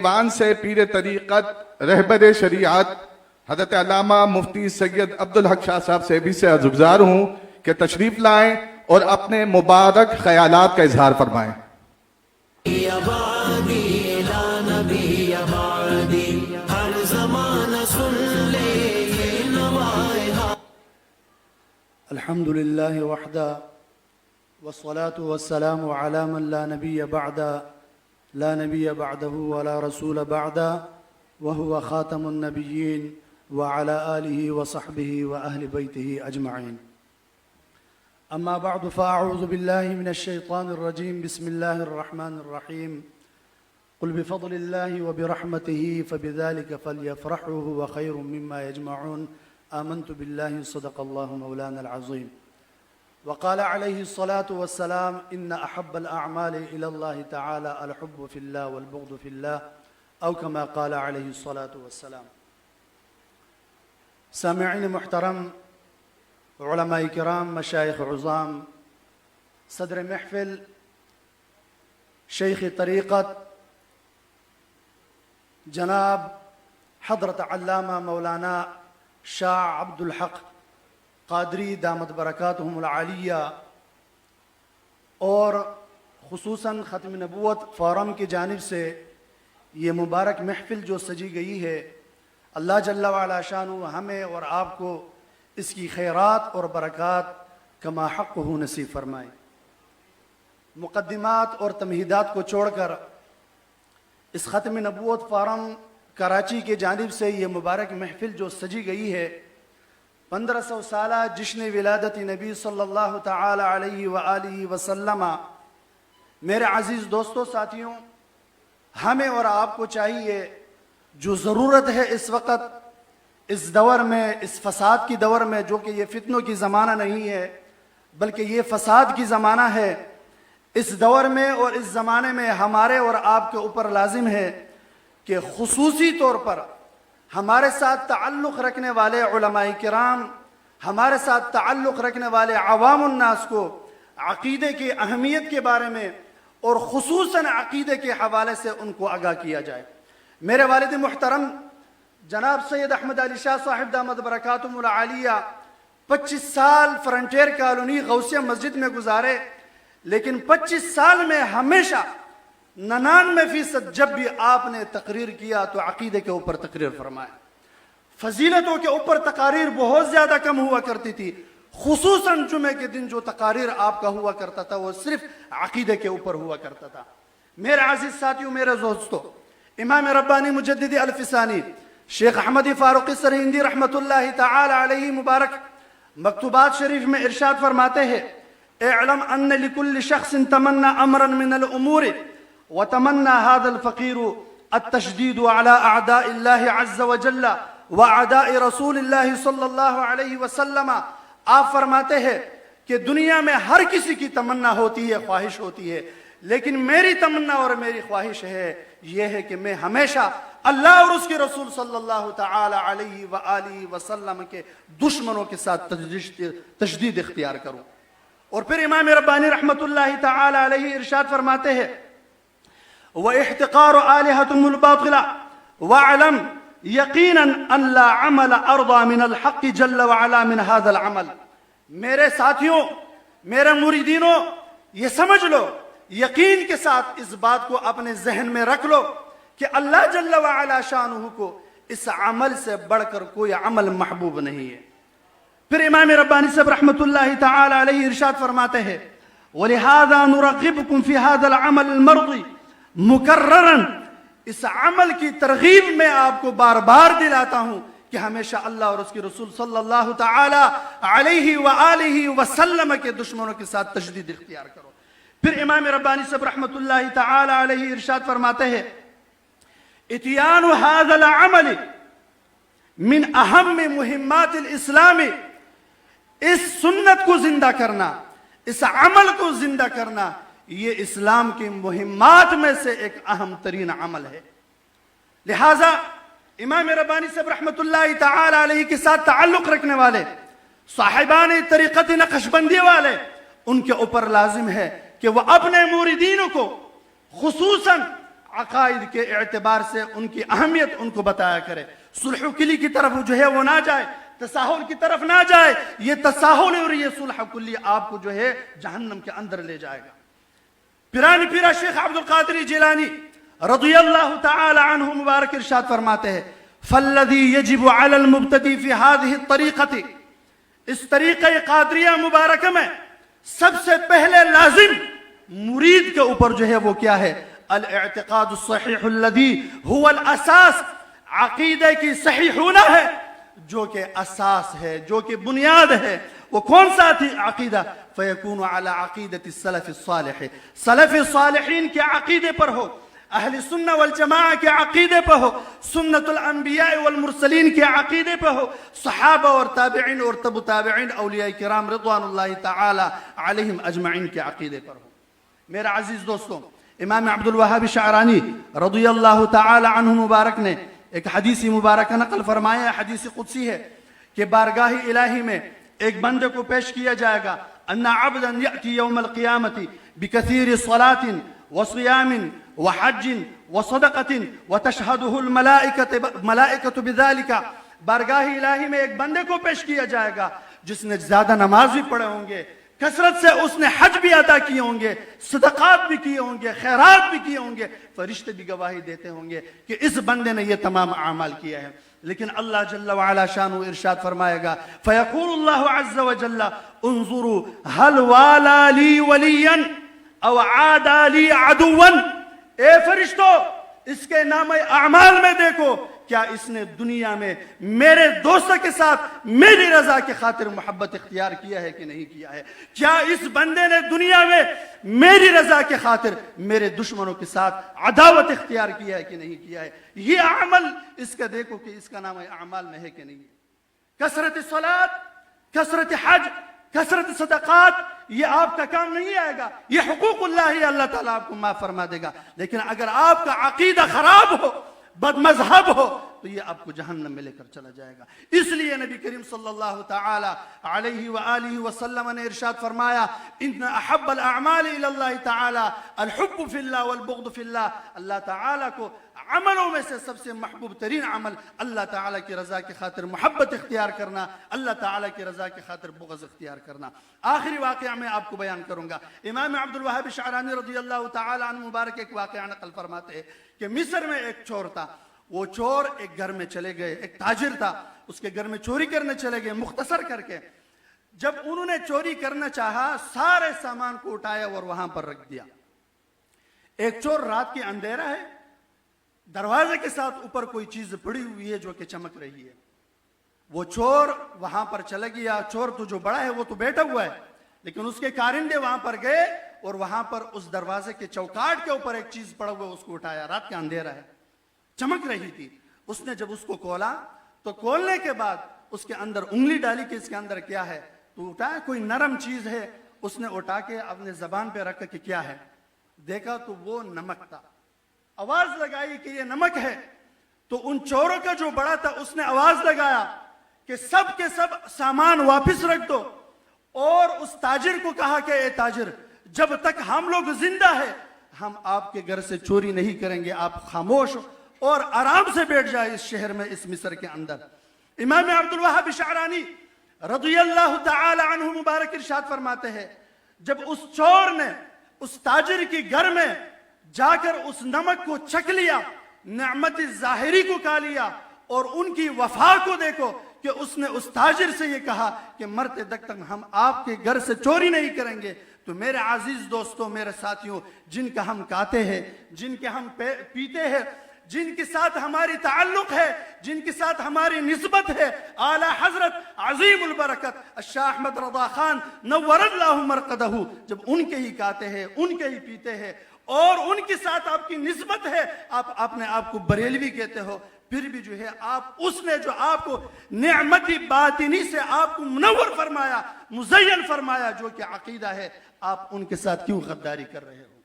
ایوان سے پیر طریقت رہبر شریعت حضرت علامہ مفتی سید عبدالحق شاہ صاحب سے بھی سے عزگزار ہوں کہ تشریف لائیں اور اپنے مبارک خیالات کا اظہار فرمائیں۔ الحمد لله وحده والصلاة والسلام على من لا نبي بعده لا نبي بعده ولا رسول بعده وهو خاتم النبيين وعلى آله وصحبه وأهل بيته أجمعين. أما بعد فأعوذ بالله من الشيطان الرجيم. بسم الله الرحمن الرحيم. قل بفضل الله وبرحمته فبذلك فليفرحوا هو خير مما يجمعون. آمنت بالله صدق الله مولانا العظيم. وقال عليه الصلاة والسلام إن أحب الأعمال إلى الله تعالى الحب في الله والبغض في الله أو كما قال عليه الصلاة والسلام. سامعین محترم، علماء کرام، مشایخ عظام، صدر محفل، شیخ طریقت جناب حضرت علامہ مولانا شاہ عبد الحق قادری دامت برکاتہم العالیہ، اور خصوصاً ختم نبوت فورم کی جانب سے یہ مبارک محفل جو سجی گئی ہے، اللہ جل وعلا شانہ ہمیں اور آپ کو اس کی خیرات اور برکات کما حق ہو نصیب فرمائے۔ مقدمات اور تمہیدات کو چھوڑ کر اس ختم نبوت فورم کراچی کی جانب سے یہ مبارک محفل جو سجی گئی ہے، 1500 سالہ جشن ولادت نبی صلی اللہ تعالی علیہ وآلہ وسلم، میرے عزیز دوستوں، ساتھیوں، ہمیں اور آپ کو چاہیے، جو ضرورت ہے اس وقت، اس دور میں، اس فساد کی دور میں، جو کہ یہ فتنوں کی زمانہ نہیں ہے بلکہ یہ فساد کی زمانہ ہے، اس دور میں اور اس زمانے میں ہمارے اور آپ کے اوپر لازم ہے کہ خصوصی طور پر ہمارے ساتھ تعلق رکھنے والے علماء کرام، ہمارے ساتھ تعلق رکھنے والے عوام الناس کو عقیدے کی اہمیت کے بارے میں اور خصوصاً عقیدے کے حوالے سے ان کو آگاہ کیا جائے۔ میرے والد محترم جناب سید احمد علی شاہ صاحب دامت برکاتہم العالیہ 25 سال فرنٹیر کالونی غوثیہ مسجد میں گزارے، لیکن 25 سال میں ہمیشہ 99% جب بھی آپ نے تقریر کیا تو عقیدے کے اوپر تقریر فرمایا۔ فضیلتوں کے اوپر تقاریر بہت زیادہ کم ہوا کرتی تھی، خصوصاً جمعے کے دن جو تقاریر آپ کا ہوا کرتا تھا وہ صرف عقیدے کے اوپر ہوا کرتا تھا۔ میرے عزیز ساتھیوں، میرے دوستوں، امام ربانی مجدد الفسانی شیخ احمدی فاروقی سرہندی رحمت اللہ تعالی علیہ مبارک مکتوبات شریف میں ارشاد فرماتے ہیں، اعلم ان لكل شخص تمنى امرا من الامور وتمنى هذا الفقير التشديد على اعداء الله عز وجل واعداء رسول الله صلی اللہ علیہ وسلم۔ آپ فرماتے ہیں کہ دنیا میں ہر کسی کی تمنا ہوتی ہے، خواہش ہوتی ہے، لیکن میری تمنا اور میری خواہش یہ ہے کہ میں ہمیشہ اللہ اور اس کے رسول صلی اللہ تعالی علیہ وآلہ وسلم کے دشمنوں کے ساتھ تشدید اختیار کروں۔ اور پھر امام ربانی رحمت اللہ تعالی علیہ ارشاد فرماتے ہیں، وَإِحْتِقَارُ آلِهَةُمُ الْبَاطِلَ وَاعْلَمْ يَقِينًا أَنْ لَا عَمَلَ أَرْضَى مِنَ الْحَقِّ جَلَّ وَعَلَى مِنْ هَذَا الْعَمَلِ۔ میرے ساتھیوں، میرے مریدینوں، یہ سمجھ لو، یقین کے ساتھ اس بات کو اپنے ذہن میں رکھ لو کہ اللہ جل وعلا شانہ کو اس عمل سے بڑھ کر کوئی عمل محبوب نہیں ہے۔ پھر امام ربانی صاحب رحمت اللہ تعالی علیہ ارشاد فرماتے ہیں، وَلِهَذَا نُرَغِّبُكُمْ فِي هَذَا الْعَمَلِ الْمَرْضِ مُكَرَّرًا۔ اس عمل کی ترغیب میں آپ کو بار بار دلاتا ہوں کہ ہمیشہ اللہ اور اس کے رسول صلی اللہ تعالی علیہ وآلہ وسلم کے دشمنوں کے ساتھ تشدید اختیار کرو۔ پھر امام ربانی صاحب رحمت اللہ تعالی علیہ ارشاد فرماتے ہیں، اتیان هذا العمل من اہم مہمات الاسلام۔ اس سنت کو زندہ کرنا، اس عمل کو زندہ کرنا، یہ اسلام کی مہمات میں سے ایک اہم ترین عمل ہے۔ لہٰذا امام ربانی صاحب رحمت اللہ تعالی علیہ کے ساتھ تعلق رکھنے والے صاحبان طریقت نقشبندی والے، ان کے اوپر لازم ہے کہ وہ اپنے موردین کو خصوصاً عقائد کے اعتبار سے ان کی اہمیت ان کو بتایا کرے. صلح کلی کی طرف جو ہے وہ نہ جائے, تساہل کی طرف نہ جائے. یہ تساہل اور یہ صلح کلی آپ کو جو ہے جہنم کے اندر لے جائے گا. پیران پیرا شیخ عبد القادر جیلانی رضی اللہ تعالی عنہ مبارک ارشاد فرماتے ہیں فالذی یجب علی المبتدی فی هذه الطریقۃ, اس طریقہ قادریہ مبارکہ میں سب سے پہلے لازم مرید کے اوپر جو ہے وہ کیا ہے؟ الاعتقاد الصحیح الذی هو الاساس, عقیدہ کی صحیح ہونا ہے جو کہ اساس ہے, جو کہ بنیاد ہے. وہ کون سا تھی عقیدہ؟ فیکون علی عقیدۃ السلف الصالح, سلف صالحین کے عقیدے پر ہو, اہل سنہ والجماعہ کے عقیدے پہ ہو, سنت الانبیاء والمرسلین کے عقیدے پہ ہو, صحابہ اور تابعین اور تبع تابعین اولیاء کرام رضوان اللہ تعالی علیہم اجمعین کے عقیدے پر ہو. میرا عزیز دوستوں, امام عبد الوہاب شعرانی رضی اللہ تعالی عنہ مبارک نے ایک حدیث مبارکہ نقل فرمایا, حدیث قدسی ہے کہ بارگاہ الہی میں ایک بندے کو پیش کیا جائے گا, ان عبدا یأتی یوم القیامت بکثیر صلاۃ وصیام وحج وصدقۃ وتشہدہ الملائکۃ بذلک. بارگاہ الہی میں ایک بندے کو پیش کیا جائے گا جس نے زیادہ نماز بھی پڑھے ہوں گے, کثرت سے اس نے حج بھی ادا کیے ہوں گے, صدقات بھی کیے ہوں گے, خیرات بھی کیے ہوں گے, فرشتے بھی گواہی دیتے ہوں گے کہ اس بندے نے یہ تمام اعمال کیا ہے. لیکن اللہ جل وعلا شانہ ارشاد فرمائے گا فیقول اللہ عز وجل انظروا هل والا لی ولیا او عادا لی عدوا. اے فرشتو, اس کے نام اعمال میں دیکھو کیا اس نے دنیا میں میرے دوستوں کے ساتھ میری رضا کی خاطر محبت اختیار کیا ہے کہ نہیں کیا ہے؟ کیا اس بندے نے دنیا میں میری رضا کے خاطر میرے دشمنوں کے ساتھ عداوت اختیار کیا ہے کہ نہیں کیا ہے؟ یہ عمل اس کا دیکھو کہ اس کا نام اعمال میں ہے کہ نہیں ہے. کثرت صلاۃ, کثرت حج, کثرت صدقات, یہ آپ کا کام نہیں آئے گا, یہ حقوق اللہ ہے, اللہ تعالیٰ آپ کو معاف فرما دے گا. لیکن اگر آپ کا عقیدہ خراب ہو, بد مذہب ہو, تو یہ آپ کو جہنم میں لے کر چلا جائے گا. اس لیے نبی کریم صلی اللہ تعالی علیہ وآلہ وسلم نے ارشاد فرمایا ان احب الاعمال الی اللہ تعالی الحب فی اللہ والبغض فی اللہ. اللہ تعالیٰ کو عملوں میں سے سب سے محبوب ترین عمل اللہ تعالیٰ کی رضا کی خاطر محبت اختیار کرنا, اللہ تعالیٰ کی رضا کی خاطر بغض اختیار کرنا. آخری واقعہ میں آپ کو بیان کروں گا. امام عبد الوہاب شعرانی رضی اللہ تعالی عنہ مبارک ایک واقعہ نقل فرماتے ہیں کہ مصر میں ایک چور تھا. وہ چور ایک گھر میں چلے گئے, ایک تاجر تھا, اس کے گھر میں چوری کرنے چلے گئے. مختصر کر کے جب انہوں نے چوری کرنا چاہا, سارے سامان کو اٹھایا اور وہاں پر رکھ دیا. ایک چور, رات کے اندھیرا ہے, دروازے کے ساتھ اوپر کوئی چیز پڑی ہوئی ہے جو کہ چمک رہی ہے. وہ چور وہاں پر چلا گیا. چور تو جو بڑا ہے وہ تو بیٹھا ہوا ہے, لیکن اس کے کارندے وہاں پر گئے اور وہاں پر اس دروازے کے چوکاٹ کے اوپر ایک چیز پڑا ہوا ہے, اس کو اٹھایا. رات کا اندھیرا ہے, چمک رہی تھی. اس نے جب اس کو کھولا تو کھولنے کے بعد اس کے اندر انگلی ڈالی کہ اس کے اندر کیا ہے, تو اٹھایا کوئی نرم چیز ہے. اس نے اٹھا کے اپنے زبان پہ رکھا کہ کیا ہے, دیکھا تو وہ نمک تھا. آواز لگائی کہ یہ نمک ہے. تو ان چوروں کا جو بڑا تھا اس نے آواز لگایا کہ سب کے سب سامان واپس رکھ دو, اور اس تاجر کو کہا کہ اے تاجر, جب تک ہم لوگ زندہ ہیں ہم آپ کے گھر سے چوری نہیں کریں گے, آپ خاموش اور آرام سے بیٹھ جائے اس شہر میں, اس مصر کے اندر. امام عبد الوہاب شعرانی رضی اللہ تعالی عنہ مبارک ارشاد فرماتے ہیں جب اس چور نے اس تاجر کی گھر میں جا کر اس نمک کو چکھ لیا, نعمت ظاہری کو کھا لیا, اور ان کی وفا کو دیکھو کہ اس نے اس تاجر سے یہ کہا کہ مرتے تک ہم آپ کے گھر سے چوری نہیں کریں گے. تو میرے عزیز دوستوں, میرے ساتھیوں, جن کا ہم کھاتے ہیں, جن کے ہم پیتے ہیں, جن کے ساتھ ہماری تعلق ہے, جن کے ساتھ ہماری نسبت ہے, اعلی حضرت عظیم البرکت الشاہ احمد رضا خان نور اللہ مرقدہ, جب ان کے ہی کھاتے ہیں, ان کے ہی پیتے ہیں, اور ان کے ساتھ آپ کی نسبت ہے, آپ اپنے آپ کو بریلوی کہتے ہو, پھر بھی جو ہے آپ اس نے جو آپ کو نعمت باطنی سے آپ کو منور فرمایا, مزین فرمایا, جو کہ عقیدہ ہے, آپ ان کے ساتھ کیوں غداری کر رہے ہو؟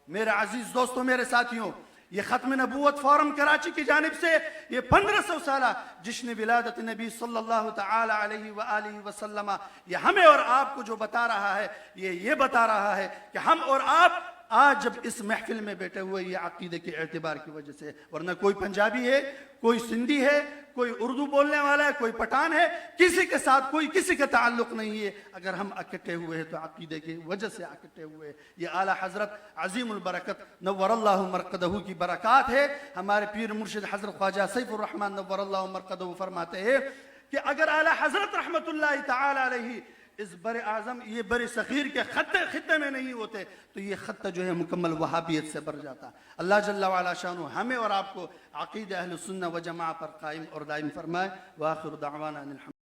میرے عزیز دوستوں, میرے ساتھیوں, یہ ختم نبوت فورم کراچی کی جانب سے یہ 1500 سالہ جشن ولادت نبی صلی اللہ تعالی علیہ وآلہ وسلم, یہ ہمیں اور آپ کو جو بتا رہا ہے, یہ بتا رہا ہے کہ ہم اور آپ آج جب اس محفل میں بیٹھے ہوئے یہ عقیدے کے اعتبار کی وجہ سے، ورنہ کوئی پنجابی ہے، کوئی سندھی ہے، کوئی اردو بولنے والا ہے، کوئی پٹھان ہے، کسی کے ساتھ کوئی کسی کا تعلق نہیں ہے. اگر ہم اکٹھے ہوئے ہیں تو عقیدے کی وجہ سے اکٹھے ہوئے ہیں. یہ اعلیٰ حضرت عظیم البرکت نور اللہ مرقدہ کی برکات ہے. ہمارے پیر مرشد حضرت خواجہ سیف الرحمن نور اللہ مرقدہ فرماتے ہیں کہ اگر اعلیٰ حضرت رحمت اللہ تعالی علیہ اس بر اعظم یہ بر صغیر کے خطے میں نہیں ہوتے تو یہ خطہ جو ہے مکمل وہابیت سے بھر جاتا. اللہ جل وعلا شانہ ہمیں اور آپ کو عقیدہ اہل سنہ و جماعہ پر قائم اور دائم فرمائے. وآخر دعوانا ان الحمد